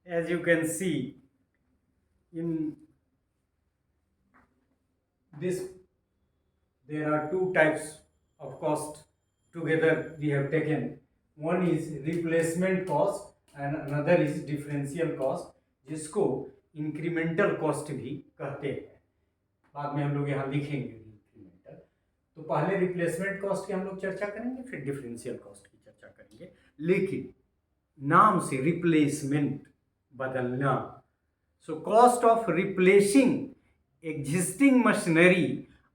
as you can see in this, there are two types of cost together we have taken. One is replacement cost and another is differential cost, जिसको incremental cost भी कहते हैं। बाद में हम लोग यहाँ लिखेंगे इंक्रीमेंटल। तो पहले रिप्लेसमेंट कॉस्ट की हम लोग चर्चा करेंगे, फिर डिफरेंशियल कॉस्ट की चर्चा करेंगे। लेकिन नाम से रिप्लेसमेंट, बदलना, so cost of replacing existing machinery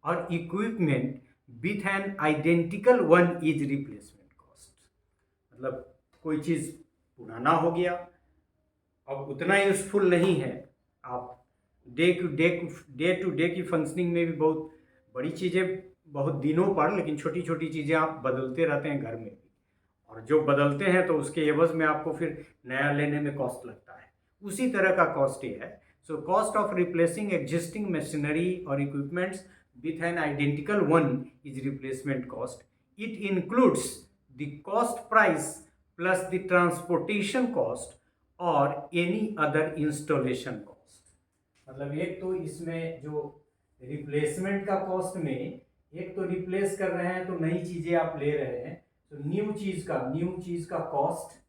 और equipment with an identical one is replacement cost. मतलब कोई चीज़ पुराना हो गया, अब उतना यूजफुल नहीं है, आप डे टू डे की फंक्शनिंग में भी बहुत बड़ी चीज़ें बहुत दिनों पर, लेकिन छोटी छोटी चीज़ें आप बदलते रहते हैं घर में भी, और जो बदलते हैं तो उसके एवज में आपको फिर नया लेने में कॉस्ट लगता है। उसी तरह का कॉस्ट ये है। सो cost of replacing existing machinery और equipments with an identical one is replacement cost. It includes the cost price plus the transportation cost or any other installation cost. मतलब एक तो इसमें जो रिप्लेसमेंट का कॉस्ट में एक तो रिप्लेस कर रहे हैं तो नई चीजें आप ले रहे हैं, तो न्यू चीज का कॉस्ट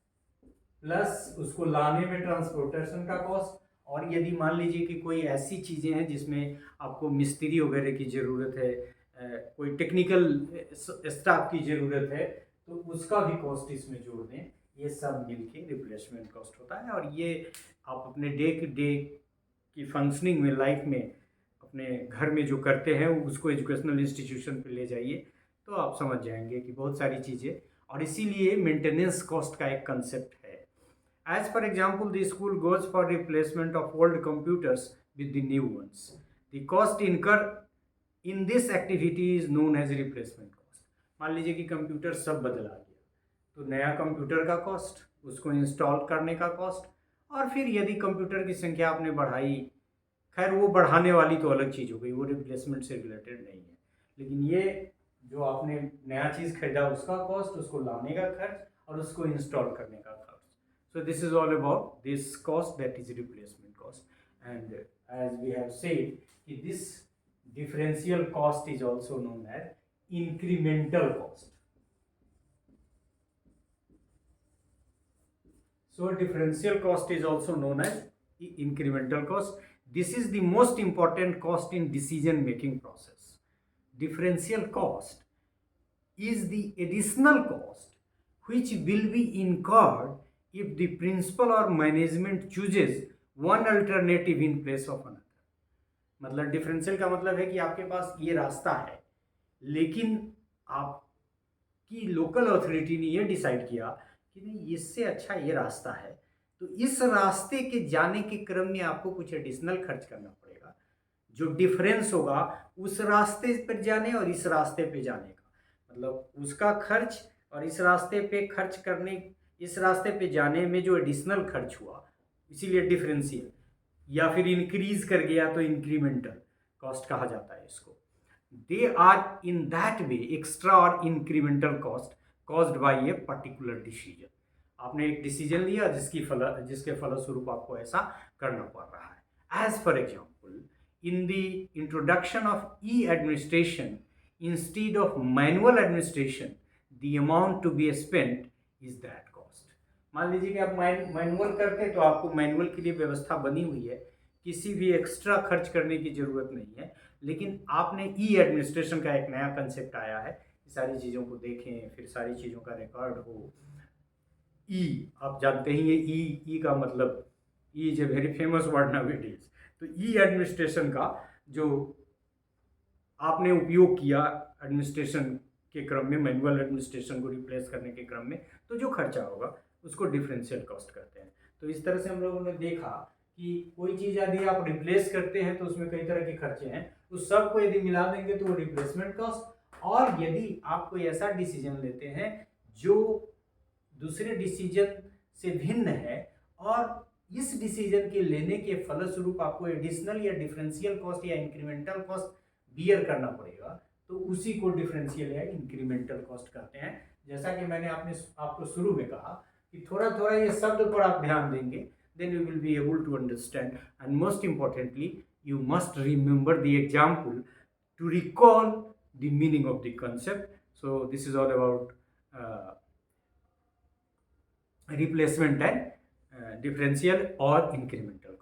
प्लस उसको लाने में ट्रांसपोर्टेशन का कॉस्ट। और यदि मान लीजिए कि कोई ऐसी चीज़ें हैं जिसमें आपको मिस्त्री वगैरह की ज़रूरत है, कोई टेक्निकल स्टाफ की ज़रूरत है, तो उसका भी कॉस्ट इसमें जोड़ दें। ये सब मिलके रिप्लेसमेंट कॉस्ट होता है। और ये आप अपने डे टू डे की फंक्शनिंग में, लाइफ में, अपने घर में जो करते हैं उसको एजुकेशनल इंस्टीट्यूशन पे ले जाइए तो आप समझ जाएंगे कि बहुत सारी चीज़ें। और इसीलिए मेंटेनेंस कॉस्ट का एक कंसेप्ट है। As for example, the school goes for replacement of old computers with the new ones. The cost incurred in this activity is known as replacement cost. मान लीजिए कि कंप्यूटर सब बदला गया, तो नया कंप्यूटर का कॉस्ट, उसको इंस्टॉल करने का कॉस्ट, और फिर यदि कंप्यूटर की संख्या आपने बढ़ाई, खैर वो बढ़ाने वाली तो अलग चीज़ हो गई, वो रिप्लेसमेंट से रिलेटेड नहीं है। लेकिन ये जो आपने नया चीज़ खरीदा उसका कॉस्ट, उसको लाने का खर्च और उसको इंस्टॉल करने का खर्च। So this is all about this cost, that is replacement cost. And as we have said, this differential cost is also known as incremental cost. So differential cost is also known as incremental cost. This is the most important cost in decision making process. Differential cost is the additional cost which will be incurred if the principal or management chooses one alternative in place of another. मतलब differential का मतलब है कि आपके पास ये रास्ता है, लेकिन आपकी लोकल अथॉरिटी ने ये डिसाइड किया कि नहीं, इससे अच्छा ये रास्ता है, तो इस रास्ते के जाने के क्रम में आपको कुछ एडिशनल खर्च करना पड़ेगा। जो डिफरेंस होगा उस रास्ते पर जाने और इस रास्ते पे जाने का, मतलब उसका खर्च और इस रास्ते पे खर्च करने, इस रास्ते पे जाने में जो एडिशनल खर्च हुआ, इसीलिए डिफरेंशियल, या फिर इंक्रीज कर गया तो इंक्रीमेंटल कॉस्ट कहा जाता है इसको। They are in that way extra और incremental cost caused by a particular decision. आपने एक डिसीजन लिया जिसके फलस्वरूप आपको ऐसा करना पड़ रहा है। As for example, in the introduction of e administration instead of manual administration, the amount to be spent is that cost. मान लीजिए कि आप मैनुअल करते तो आपको मैनुअल के लिए व्यवस्था बनी हुई है, किसी भी एक्स्ट्रा खर्च करने की ज़रूरत नहीं है। लेकिन आपने ई एडमिनिस्ट्रेशन का एक नया कंसेप्ट आया है, सारी चीज़ों को देखें, फिर सारी चीज़ों का रिकॉर्ड हो। ई आप जानते ही ये ई का मतलब, E is a very famous word nowadays. तो ई एडमिनिस्ट्रेशन का जो आपने उपयोग किया एडमिनिस्ट्रेशन के क्रम में, मैनुअल एडमिनिस्ट्रेशन को रिप्लेस करने के क्रम में, तो जो खर्चा होगा उसको डिफरेंशियल कॉस्ट कहते हैं। तो इस तरह से हम लोगों ने देखा कि कोई चीज़ यदि आप रिप्लेस करते हैं तो उसमें कई तरह के खर्चे हैं, उस सब को यदि मिला देंगे तो वो रिप्लेसमेंट कॉस्ट। और यदि आप कोई ऐसा डिसीजन लेते हैं जो दूसरे डिसीजन से भिन्न है और इस डिसीजन के लेने के फलस्वरूप आपको एडिशनल या डिफरेंशियल कॉस्ट या इंक्रीमेंटल कॉस्ट बियर करना पड़ेगा, तो उसी को डिफरेंशियल या इंक्रीमेंटल कॉस्ट कहते हैं। जैसा कि मैंने आपको शुरू में कहा कि थोड़ा थोड़ा ये शब्द पर आप ध्यान देंगे then you will be able to understand. And most importantly, you must remember the example to recall the meaning of the concept. So this is all about replacement and differential or incremental.